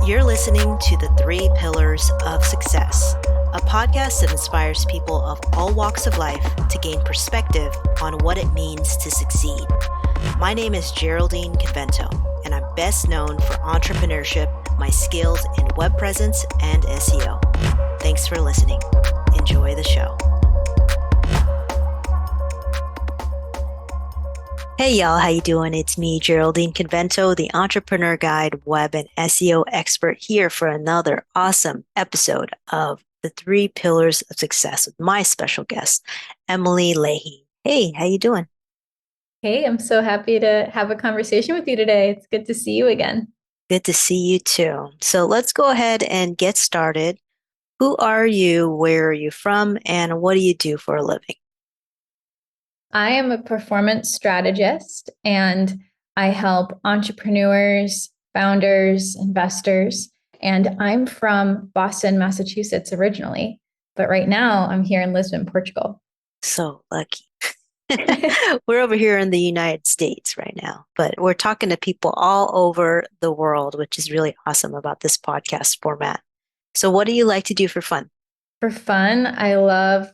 You're listening to the 3 Pillars of Success, a podcast that inspires people of all walks of life to gain perspective on what it means to succeed. My name is Geraldine Convento, and I'm best known for entrepreneurship, my skills in web presence, and SEO. Thanks for listening. Enjoy the show. Hey y'all, how you doing? It's me, Geraldine Convento, the Entrepreneur Guide, web and SEO expert, here for another awesome episode of the 3 Pillars of Success with my special guest, Emily Leahy. Hey, how you doing? Hey, I'm so happy to have a conversation with you today. It's good to see you again. Good to see you too. So let's go ahead and get started. Who are you? Where are you from? And what do you do for a living? I am a performance strategist and I help entrepreneurs, founders, investors. And I'm from Boston, Massachusetts originally, but right now I'm here in Lisbon, Portugal. So lucky. We're over here in the United States right now, but we're talking to people all over the world, which is really awesome about this podcast format. So what do you like to do for fun? For fun, I love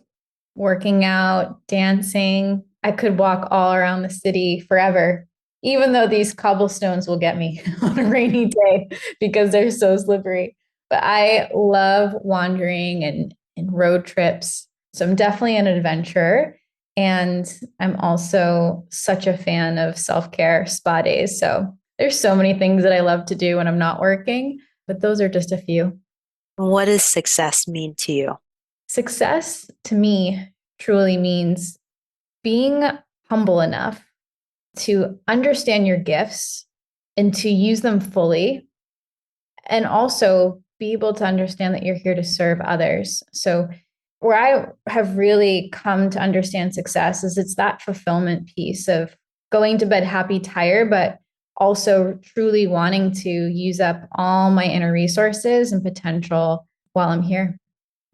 working out, dancing. I could walk all around the city forever, even though these cobblestones will get me on a rainy day because they're so slippery. But I love wandering and road trips. So I'm definitely an adventurer. And I'm also such a fan of self-care spa days. So there's so many things that I love to do when I'm not working, but those are just a few. What does success mean to you? Success to me truly means being humble enough to understand your gifts and to use them fully, and also be able to understand that you're here to serve others. So where I have really come to understand success is it's that fulfillment piece of going to bed happy, tired, but also truly wanting to use up all my inner resources and potential while I'm here.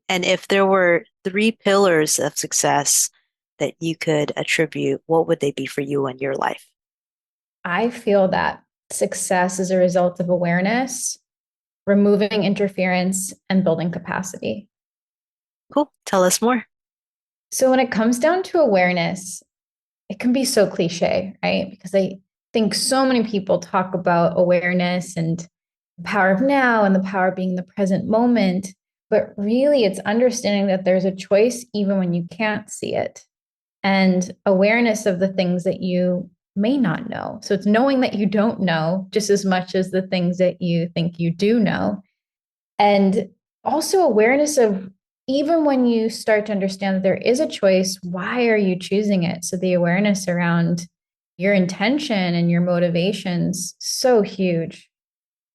And if there were 3 pillars of success that you could attribute, what would they be for you in your life? I feel that success is a result of awareness, removing interference, and building capacity. Cool. Tell us more. So when it comes down to awareness, it can be so cliche, right? Because I think so many people talk about awareness and the power of now and the power of being the present moment. But really, it's understanding that there's a choice even when you can't see it, and awareness of the things that you may not know. So it's knowing that you don't know just as much as the things that you think you do know. And also awareness of even when you start to understand that there is a choice, why are you choosing it? So the awareness around your intention and your motivations, so huge,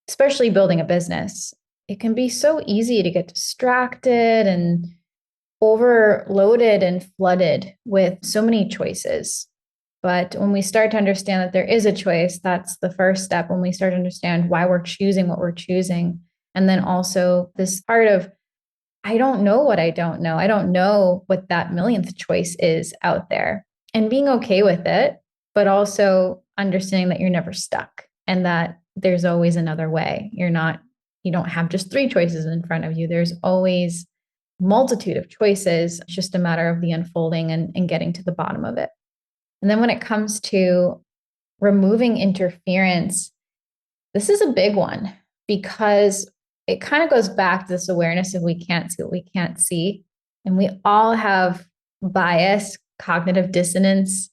especially building a business. It can be so easy to get distracted and overloaded and flooded with so many choices. But when we start to understand that there is a choice, that's the first step. When we start to understand why we're choosing what we're choosing. And then also this part of, I don't know what I don't know. I don't know what that millionth choice is out there, and being okay with it, but also understanding that you're never stuck and that there's always another way. You don't have just 3 choices in front of you. There's always multitude of choices. It's just a matter of the unfolding and getting to the bottom of it. And then when it comes to removing interference, this is a big one because it kind of goes back to this awareness of we can't see what we can't see. And we all have bias, cognitive dissonance.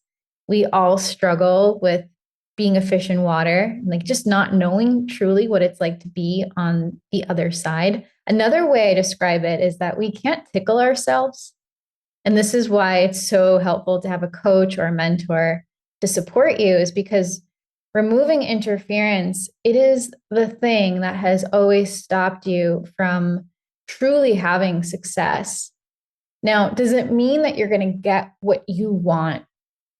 We all struggle with being a fish in water, like just not knowing truly what it's like to be on the other side. Another way I describe it is that we can't tickle ourselves. And this is why it's so helpful to have a coach or a mentor to support you, is because removing interference, it is the thing that has always stopped you from truly having success. Now, does it mean that you're going to get what you want?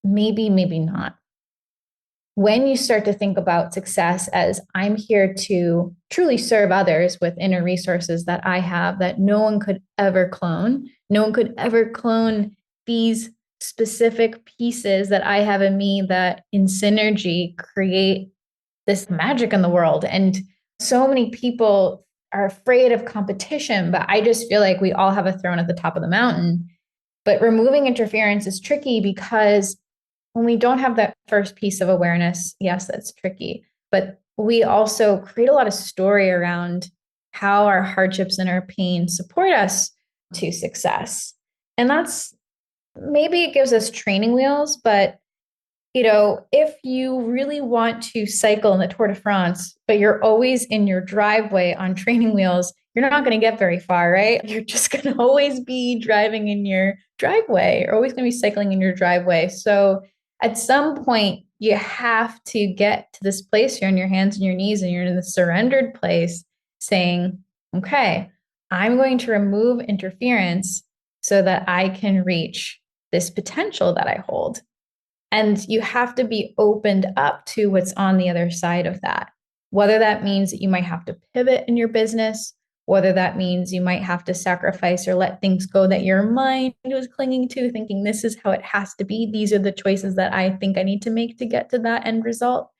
Maybe, maybe not. When you start to think about success as I'm here to truly serve others with inner resources that I have that no one could ever clone, no one could ever clone these specific pieces that I have in me that in synergy create this magic in the world. And So many people are afraid of competition, but I just feel like we all have a throne at the top of the mountain. But removing interference is tricky because when we don't have that first piece of awareness, yes, that's tricky. But we also create a lot of story around how our hardships and our pain support us to success. And that's maybe it gives us training wheels, but if you really want to cycle in the Tour de France, but you're always in your driveway on training wheels, you're not going to get very far, right? You're just going to always be driving in your driveway. You're always going to be cycling in your driveway. So at some point, you have to get to this place. You're on your hands and your knees and you're in the surrendered place saying, okay, I'm going to remove interference so that I can reach this potential that I hold. And you have to be opened up to what's on the other side of that. Whether that means that you might have to pivot in your business, whether that means you might have to sacrifice or let things go that your mind was clinging to, thinking this is how it has to be. These are the choices that I think I need to make to get to that end result.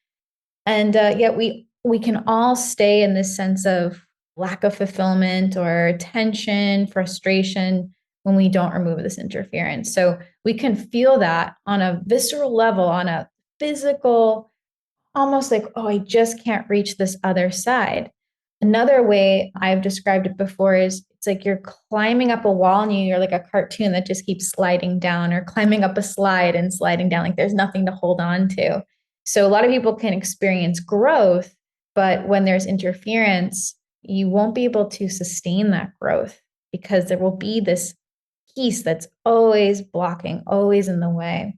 And yet we can all stay in this sense of lack of fulfillment or tension, frustration when we don't remove this interference. So we can feel that on a visceral level, on a physical, almost like, oh, I just can't reach this other side. Another way I've described it before is it's like you're climbing up a wall and you're like a cartoon that just keeps sliding down, or climbing up a slide and sliding down, like there's nothing to hold on to. So a lot of people can experience growth, but when there's interference, you won't be able to sustain that growth because there will be this piece that's always blocking, always in the way.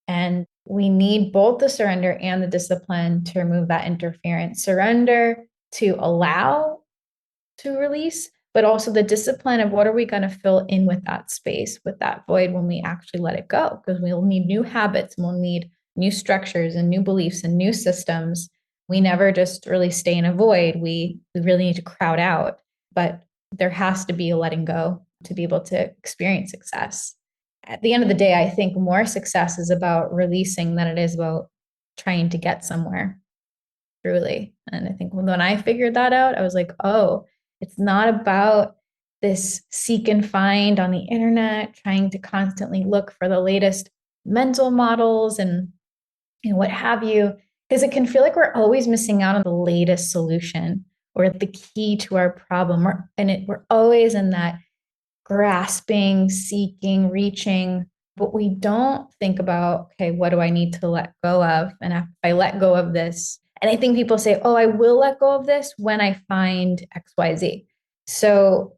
And we need both the surrender and the discipline to remove that interference. Surrender to allow to release, but also the discipline of what are we going to fill in with that space, with that void when we actually let it go, because we'll need new habits and we'll need new structures and new beliefs and new systems. We never just really stay in a void. We really need to crowd out, but there has to be a letting go to be able to experience success. At the end of the day, I think more success is about releasing than it is about trying to get somewhere, truly. And I think when I figured that out, I was like, oh, it's not about this seek and find on the internet, trying to constantly look for the latest mental models and what have you, because it can feel like we're always missing out on the latest solution or the key to our problem. We're always in that grasping, seeking, reaching, but we don't think about, okay, what do I need to let go of? And if I let go of this, and I think people say, oh, I will let go of this when I find XYZ. So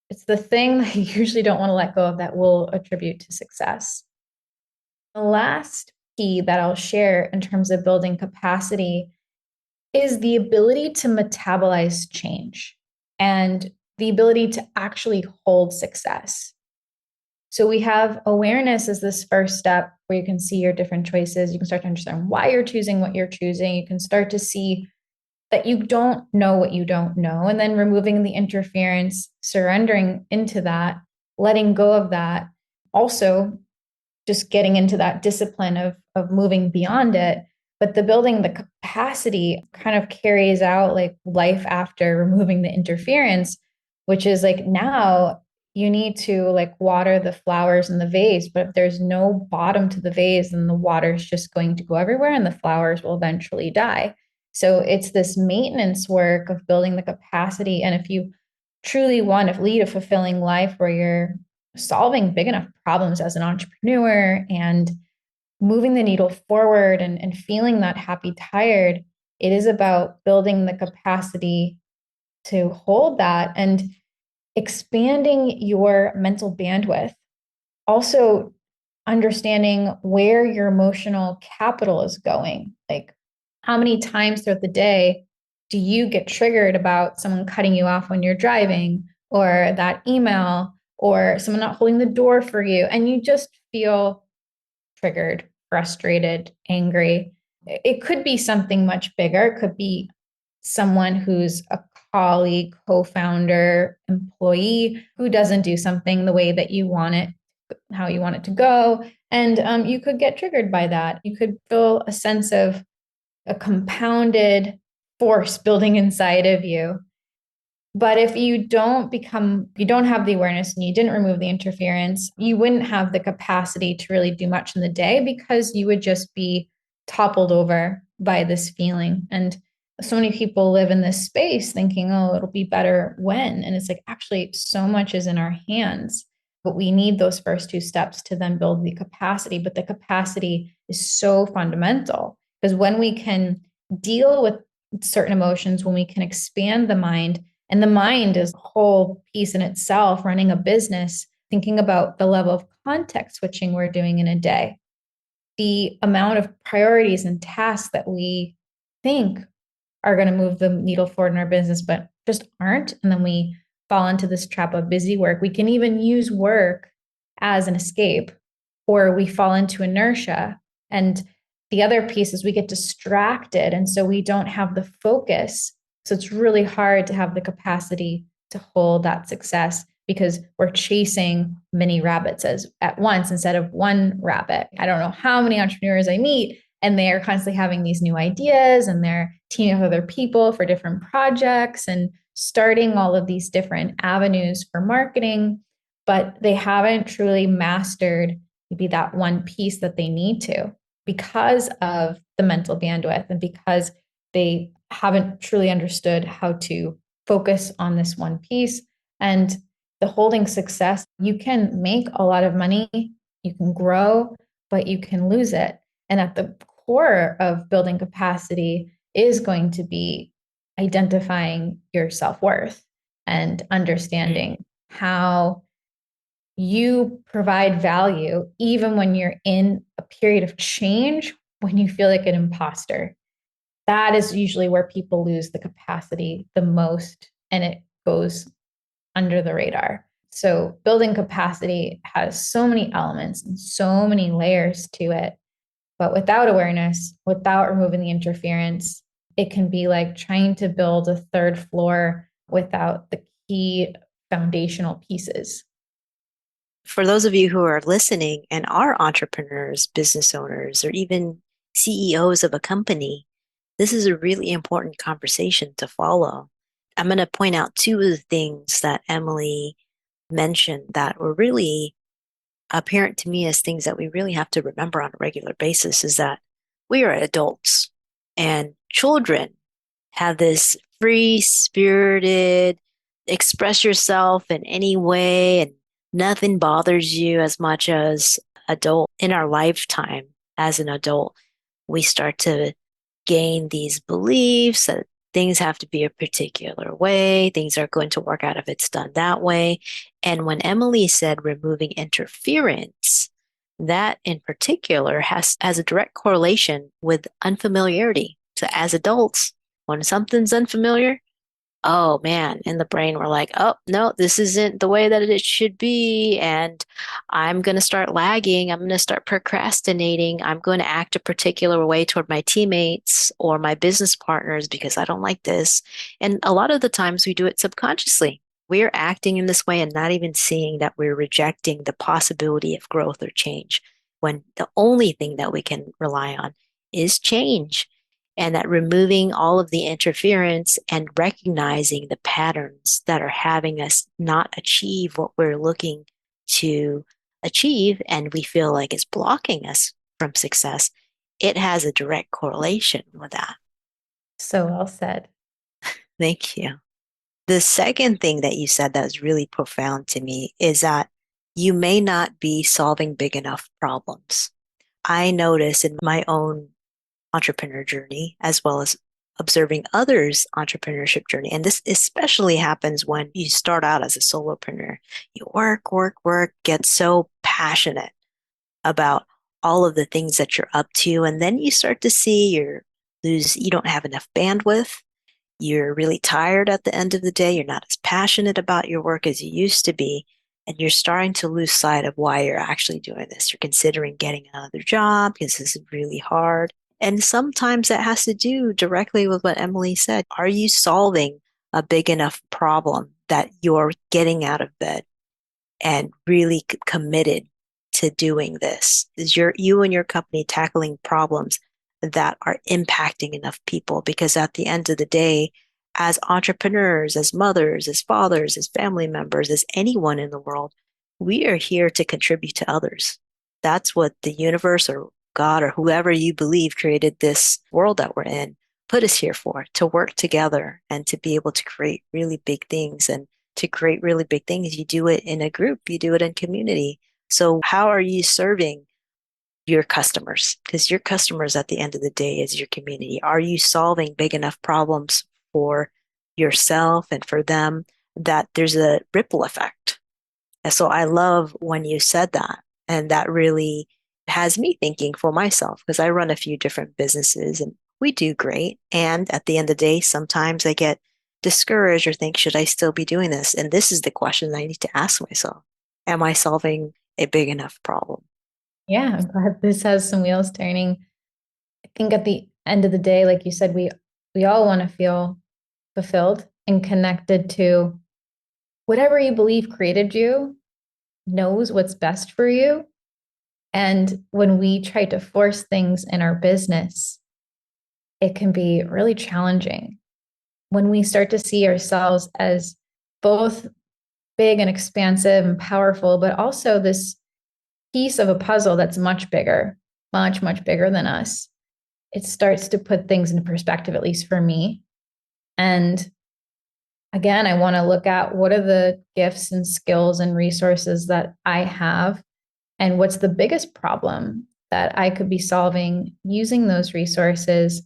it's the thing that you usually don't want to let go of that will attribute to success. The last key that I'll share in terms of building capacity is the ability to metabolize change and the ability to actually hold success. So we have awareness as this first step where you can see your different choices. You can start to understand why you're choosing what you're choosing. You can start to see that you don't know what you don't know, and then removing the interference, surrendering into that, letting go of that. Also, just getting into that discipline of moving beyond it. But the building the capacity kind of carries out like life after removing the interference, which is like now you need to like water the flowers in the vase. But if there's no bottom to the vase, then the water is just going to go everywhere and the flowers will eventually die. So it's this maintenance work of building the capacity. And if you truly want to lead a fulfilling life where you're solving big enough problems as an entrepreneur and moving the needle forward and feeling that happy tired, it is about building the capacity to hold that and expanding your mental bandwidth. Also, understanding where your emotional capital is going. Like, how many times throughout the day do you get triggered about someone cutting you off when you're driving, or that email, or someone not holding the door for you, and you just feel triggered, frustrated, angry? It could be something much bigger. It could be someone who's a colleague, co-founder, employee who doesn't do something the way that you want it, how you want it to go. And you could get triggered by that. You could feel a sense of a compounded force building inside of you. But if you don't have the awareness and you didn't remove the interference, you wouldn't have the capacity to really do much in the day because you would just be toppled over by this feeling. And so many people live in this space thinking, oh, it'll be better when. And it's like, actually, so much is in our hands. But we need those first two steps to then build the capacity. But the capacity is so fundamental because when we can deal with certain emotions, when we can expand the mind, and the mind is a whole piece in itself, running a business, thinking about the level of context switching we're doing in a day, the amount of priorities and tasks that we think are going to move the needle forward in our business, but just aren't. And then we fall into this trap of busy work. We can even use work as an escape, or we fall into inertia. And the other piece is we get distracted. And so we don't have the focus. So it's really hard to have the capacity to hold that success because we're chasing many rabbits at once instead of one rabbit. I don't know how many entrepreneurs I meet, and they are constantly having these new ideas and they're teaming with other people for different projects and starting all of these different avenues for marketing, but they haven't truly mastered maybe that one piece that they need to because of the mental bandwidth and because they haven't truly understood how to focus on this one piece. And the holding success, you can make a lot of money, you can grow, but you can lose it. And at the core of building capacity is going to be identifying your self-worth and understanding how you provide value even when you're in a period of change, when you feel like an imposter. That is usually where people lose the capacity the most, and it goes under the radar. So building capacity has so many elements and so many layers to it. But without awareness, without removing the interference, it can be like trying to build a third floor without the key foundational pieces. For those of you who are listening and are entrepreneurs, business owners, or even CEOs of a company, this is a really important conversation to follow. I'm going to point out two of the things that Emily mentioned that were really apparent to me as things that we really have to remember on a regular basis is that we are adults and children have this free spirited, express yourself in any way and nothing bothers you as much as adult. In our lifetime as an adult, we start to gain these beliefs that things have to be a particular way, things are going to work out if it's done that way. And when Emily said removing interference, that in particular has a direct correlation with unfamiliarity. So as adults, when something's unfamiliar, oh man, in the brain, we're like, oh, no, this isn't the way that it should be. And I'm going to start lagging. I'm going to start procrastinating. I'm going to act a particular way toward my teammates or my business partners because I don't like this. And a lot of the times we do it subconsciously. We're acting in this way and not even seeing that we're rejecting the possibility of growth or change when the only thing that we can rely on is change. And that removing all of the interference and recognizing the patterns that are having us not achieve what we're looking to achieve and we feel like it's blocking us from success, it has a direct correlation with that. So well said. Thank you. The second thing that you said that was really profound to me is that you may not be solving big enough problems. I notice in my own entrepreneur journey, as well as observing others' entrepreneurship journey. And this especially happens when you start out as a solopreneur. You work, work, work, get so passionate about all of the things that you're up to. And then you start to see you don't have enough bandwidth. You're really tired at the end of the day. You're not as passionate about your work as you used to be. And you're starting to lose sight of why you're actually doing this. You're considering getting another job because this is really hard. And sometimes that has to do directly with what Emily said. Are you solving a big enough problem that you're getting out of bed and really committed to doing this? Is you and your company tackling problems that are impacting enough people. Because at the end of the day, as entrepreneurs, as mothers, as fathers, as family members, as anyone in the world, we are here to contribute to others. That's what the universe or God or whoever you believe created this world that we're in, put us here for, to work together and to be able to create really big things. And to create really big things, you do it in a group, you do it in community. So how are you serving your customers? Because your customers at the end of the day is your community. Are you solving big enough problems for yourself and for them that there's a ripple effect? And so I love when you said that. And that really has me thinking for myself because I run a few different businesses and we do great. And at the end of the day, sometimes I get discouraged or think, should I still be doing this? And this is the question I need to ask myself. Am I solving a big enough problem? Yeah, I'm glad this has some wheels turning. I think at the end of the day, like you said, we all want to feel fulfilled and connected to whatever you believe created you, knows what's best for you. And when we try to force things in our business, it can be really challenging. When we start to see ourselves as both big and expansive and powerful, but also this piece of a puzzle that's much bigger, much, much bigger than us, it starts to put things into perspective, at least for me. And again, I want to look at what are the gifts and skills and resources that I have, and what's the biggest problem that I could be solving using those resources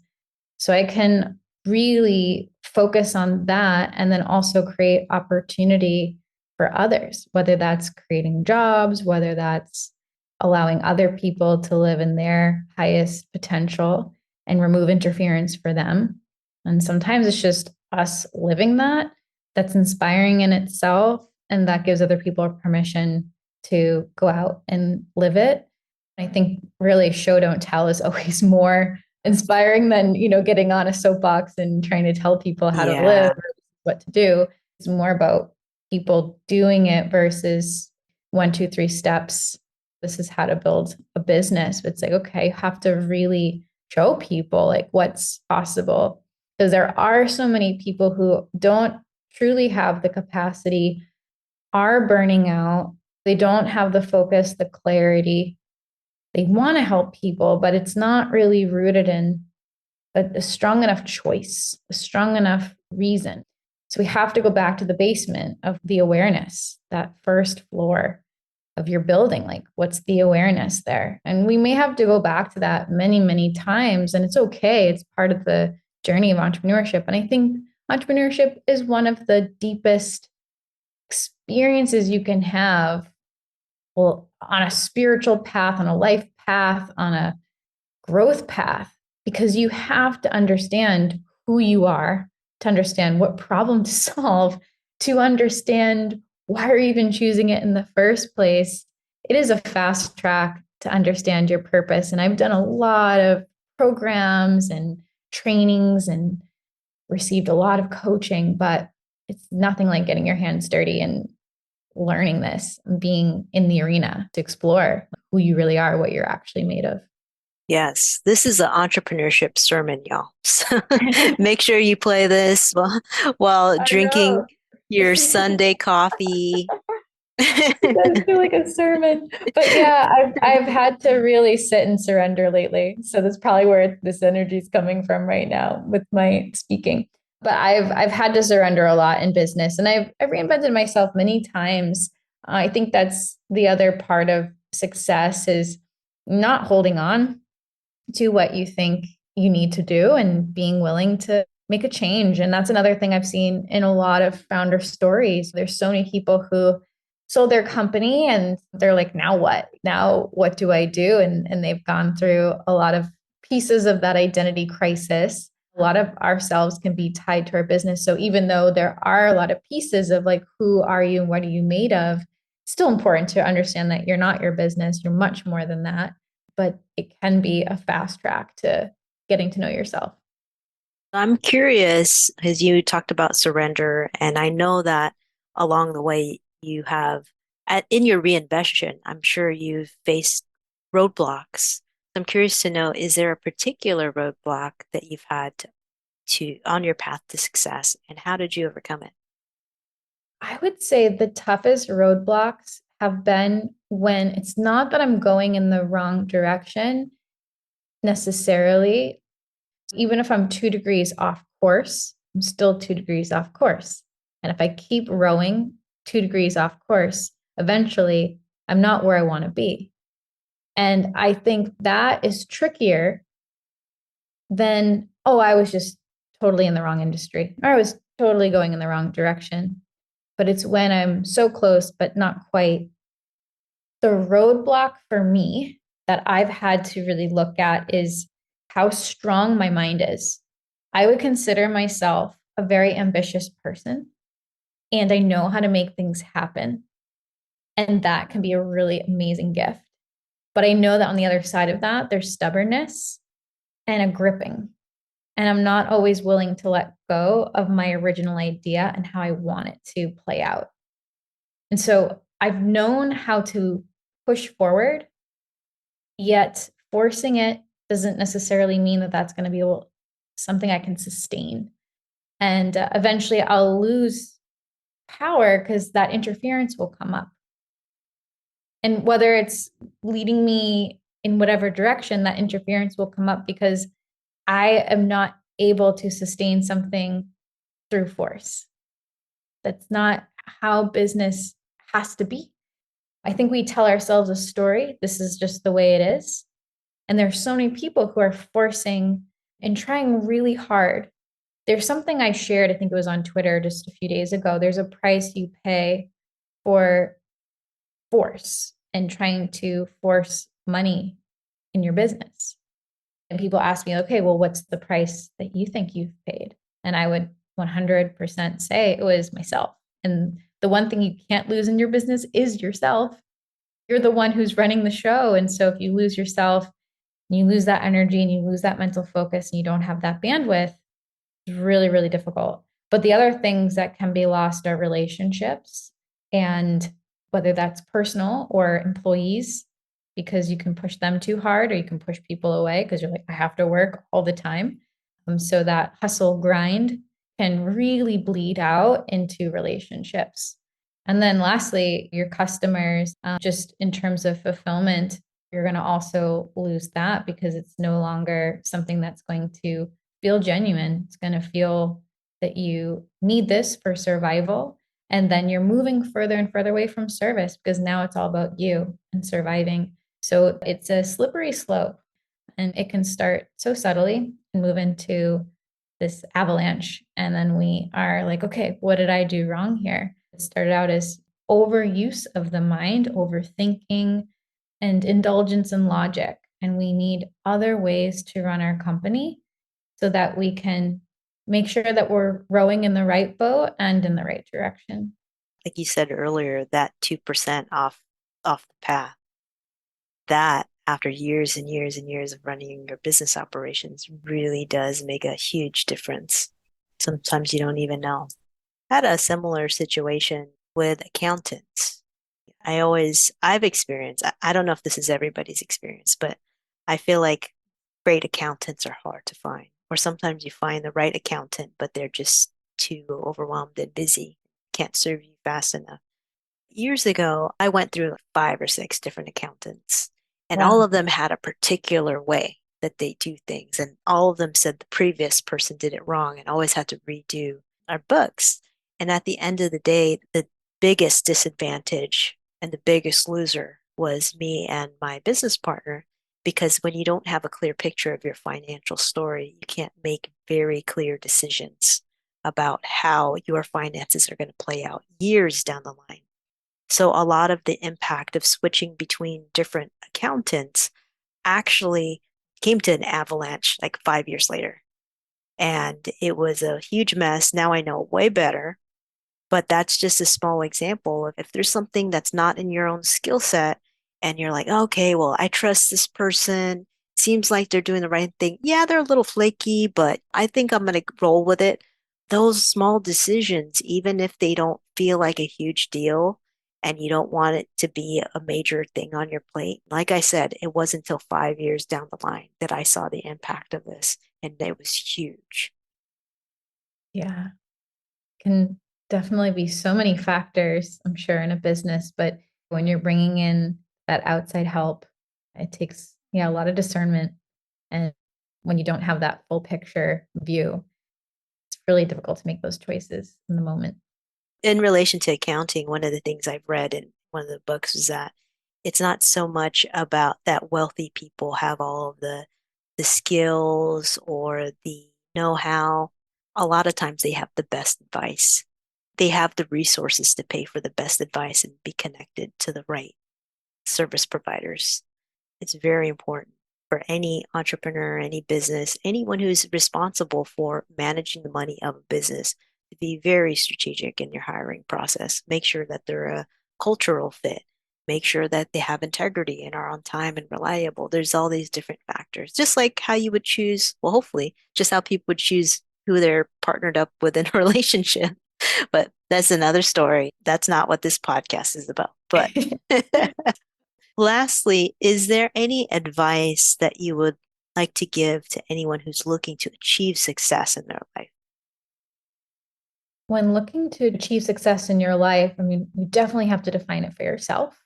so I can really focus on that and then also create opportunity for others, whether that's creating jobs, whether that's allowing other people to live in their highest potential and remove interference for them. And sometimes it's just us living that that's inspiring in itself. And that gives other people permission to go out and live it. I think really show don't tell is always more inspiring than, getting on a soapbox and trying to tell people how to live Yeah. or what to do. It's more about people doing it versus 1, 2, 3 steps. This is how to build a business. It's like, okay, you have to really show people like what's possible. Because there are so many people who don't truly have the capacity, are burning out. They don't have the focus, the clarity. They want to help people, but it's not really rooted in a strong enough choice, a strong enough reason. So we have to go back to the basement of the awareness, that first floor of your building. Like, what's the awareness there? And we may have to go back to that many, many times. And it's okay. It's part of the journey of entrepreneurship. And I think entrepreneurship is one of the deepest experiences you can have, well, on a spiritual path, on a life path, on a growth path, because you have to understand who you are, to understand what problem to solve, to understand why are you even choosing it in the first place. It is a fast track to understand your purpose. And I've done a lot of programs and trainings and received a lot of coaching, but it's nothing like getting your hands dirty and learning this and being in the arena to explore who you really are, what you're actually made of. Yes, this is an entrepreneurship sermon, y'all. So make sure you play this while I drinking know. your Sunday coffee. It does feel like a sermon. But yeah, I've had to really sit and surrender lately. So that's probably where this energy is coming from right now with my speaking. But I've had to surrender a lot in business, and I've reinvented myself many times. I think that's the other part of success is not holding on to what you think you need to do and being willing to make a change. And that's another thing I've seen in a lot of founder stories. There's so many people who sold their company and they're like, now what? Now what do I do? And they've gone through a lot of pieces of that identity crisis. A lot of ourselves can be tied to our business. So even though there are a lot of pieces of like, who are you and what are you made of? It's still important to understand that you're not your business. You're much more than that. But it can be a fast track to getting to know yourself. I'm curious, as you talked about surrender, and I know that along the way you have, in your reinvention, I'm sure you've faced roadblocks. I'm curious to know, is there a particular roadblock that you've had on your path to success, and how did you overcome it? I would say the toughest roadblocks have been when it's not that I'm going in the wrong direction necessarily. Even if I'm 2 degrees off course, I'm still 2 degrees off course. And if I keep rowing 2 degrees off course, eventually I'm not where I want to be. And I think that is trickier than, oh, I was just totally in the wrong industry, or I was totally going in the wrong direction. But it's when I'm so close, but not quite. The roadblock for me that I've had to really look at is how strong my mind is. I would consider myself a very ambitious person, and I know how to make things happen. And that can be a really amazing gift. But I know that on the other side of that, there's stubbornness and a gripping. And I'm not always willing to let go of my original idea and how I want it to play out. And so I've known how to push forward, yet forcing it doesn't necessarily mean that that's going to be something I can sustain. And eventually I'll lose power because that interference will come up. And whether it's leading me in whatever direction, that interference will come up because I am not able to sustain something through force. That's not how business has to be. I think we tell ourselves a story. This is just the way it is. And there's so many people who are forcing and trying really hard. There's something I shared, I think it was on Twitter just a few days ago. There's a price you pay for force and trying to force money in your business. And people ask me, okay, well, what's the price that you think you've paid? And I would 100% say it was myself. And the one thing you can't lose in your business is yourself. You're the one who's running the show. And so if you lose yourself, you lose that energy and you lose that mental focus and you don't have that bandwidth, it's really, really difficult. But the other things that can be lost are relationships, and whether that's personal or employees, because you can push them too hard or you can push people away because you're like, I have to work all the time. So that hustle grind can really bleed out into relationships. And then lastly, your customers, just in terms of fulfillment, you're going to also lose that because it's no longer something that's going to feel genuine. It's going to feel that you need this for survival. And then you're moving further and further away from service because now it's all about you and surviving. So it's a slippery slope, and it can start so subtly and move into this avalanche. And then we are like, okay, what did I do wrong here? It started out as overuse of the mind, overthinking, and indulgence in logic. And we need other ways to run our company so that we can make sure that we're rowing in the right boat and in the right direction. Like you said earlier, that 2% off the path, that after years and years and years of running your business operations really does make a huge difference. Sometimes you don't even know. I had a similar situation with accountants. I've experienced, I don't know if this is everybody's experience, but I feel like great accountants are hard to find. Or sometimes you find the right accountant, but they're just too overwhelmed and busy, can't serve you fast enough. Years ago, I went through like 5 or 6 different accountants, and all Wow. of them had a particular way that they do things. And all of them said the previous person did it wrong and always had to redo our books. And at the end of the day, the biggest disadvantage and the biggest loser was me and my business partner. Because when you don't have a clear picture of your financial story, you can't make very clear decisions about how your finances are going to play out years down the line. So a lot of the impact of switching between different accountants actually came to an avalanche like 5 years later. And it was a huge mess. Now I know way better. But that's just a small example of if there's something that's not in your own skill set and you're like, okay, well, I trust this person. Seems like they're doing the right thing. Yeah, they're a little flaky, but I think I'm going to roll with it. Those small decisions, even if they don't feel like a huge deal, and you don't want it to be a major thing on your plate. Like I said, it wasn't until 5 years down the line that I saw the impact of this, and it was huge. Yeah. Can definitely be so many factors, I'm sure, in a business, but when you're bringing in that outside help, it takes, yeah, a lot of discernment. And when you don't have that full picture view, it's really difficult to make those choices in the moment. In relation to accounting, one of the things I've read in one of the books is that it's not so much about that wealthy people have all of the skills or the know-how. A lot of times they have the best advice. They have the resources to pay for the best advice and be connected to the right service providers. It's very important for any entrepreneur, any business, anyone who's responsible for managing the money of a business to be very strategic in your hiring process. Make sure that they're a cultural fit. Make sure that they have integrity and are on time and reliable. There's all these different factors, just like how you would choose, well, hopefully, just how people would choose who they're partnered up with in a relationship. But that's another story. That's not what this podcast is about. But lastly, is there any advice that you would like to give to anyone who's looking to achieve success in their life? When looking to achieve success in your life, I mean, you definitely have to define it for yourself.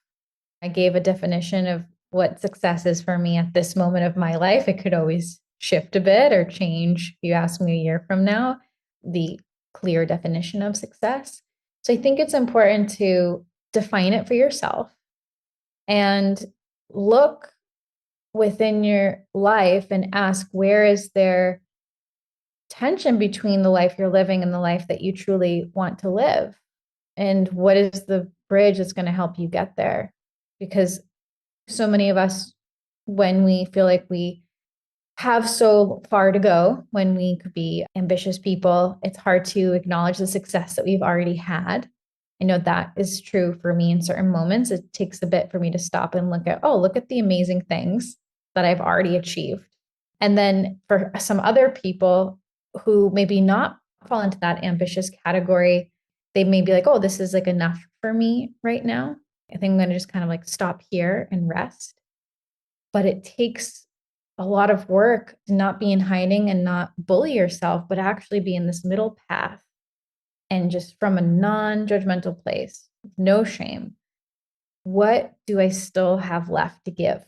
I gave a definition of what success is for me at this moment of my life. It could always shift a bit or change. If you ask me a year from now, the clear definition of success. So I think it's important to define it for yourself and look within your life and ask, where is there tension between the life you're living and the life that you truly want to live? And what is the bridge that's going to help you get there? Because so many of us, when we feel like we have so far to go, when we could be ambitious people, it's hard to acknowledge the success that we've already had. I know that is true for me in certain moments. It takes a bit for me to stop and look at, oh, look at the amazing things that I've already achieved. And then for some other people who maybe not fall into that ambitious category, they may be like, oh, this is like enough for me right now. I think I'm going to just kind of like stop here and rest. But it takes a lot of work to not be in hiding and not bully yourself, but actually be in this middle path and just from a non judgmental place, no shame. What do I still have left to give?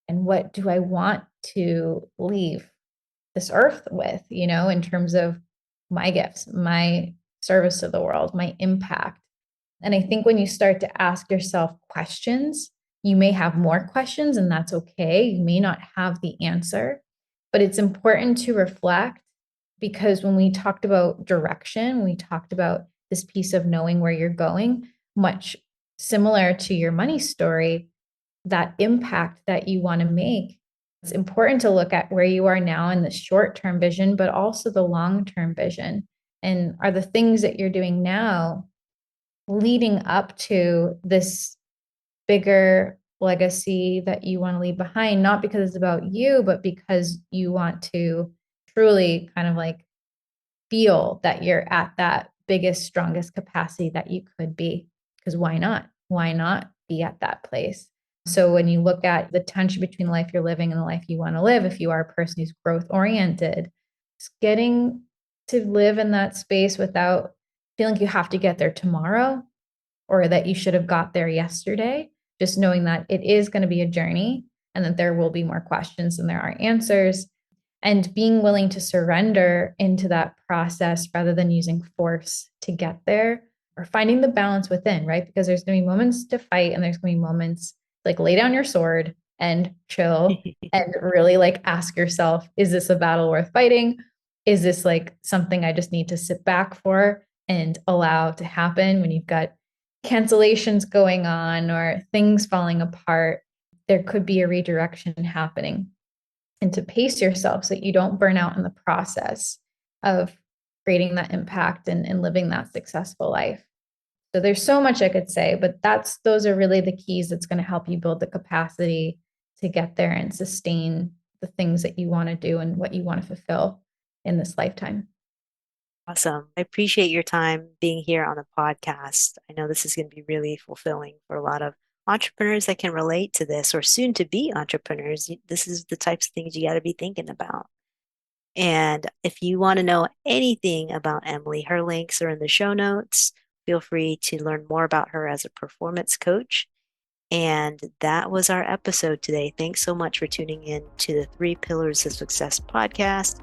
And what do I want to leave this earth with, in terms of my gifts, my service to the world, my impact? And I think when you start to ask yourself questions, you may have more questions, and that's okay. You may not have the answer, but it's important to reflect, because when we talked about direction, we talked about this piece of knowing where you're going, much similar to your money story, that impact that you want to make. It's important to look at where you are now in the short term vision, but also the long term vision. And are the things that you're doing now leading up to this bigger legacy that you want to leave behind, not because it's about you, but because you want to truly kind of like feel that you're at that biggest, strongest capacity that you could be. Because why not? Why not be at that place? So when you look at the tension between the life you're living and the life you want to live, if you are a person who's growth oriented, it's getting to live in that space without feeling like you have to get there tomorrow or that you should have got there yesterday. Just knowing that it is going to be a journey and that there will be more questions than there are answers, and being willing to surrender into that process rather than using force to get there, or finding the balance within, right? Because there's going to be moments to fight and there's going to be moments like lay down your sword and chill and really like ask yourself, is this a battle worth fighting? Is this like something I just need to sit back for and allow to happen when you've got cancellations going on or things falling apart? There could be a redirection happening, and to pace yourself so that you don't burn out in the process of creating that impact and living that successful life. So there's so much I could say, but those are really the keys that's going to help you build the capacity to get there and sustain the things that you want to do and what you want to fulfill in this lifetime. Awesome. I appreciate your time being here on the podcast. I know this is going to be really fulfilling for a lot of entrepreneurs that can relate to this or soon to be entrepreneurs. This is the types of things you got to be thinking about. And if you want to know anything about Emily, her links are in the show notes. Feel free to learn more about her as a performance coach. And that was our episode today. Thanks so much for tuning in to the Three Pillars of Success podcast.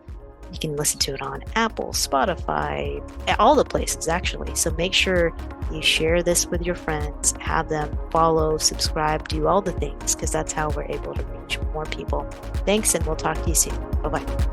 You can listen to it on Apple, Spotify, all the places actually. So make sure you share this with your friends, have them follow, subscribe, do all the things, because that's how we're able to reach more people. Thanks, and we'll talk to you soon. Bye-bye.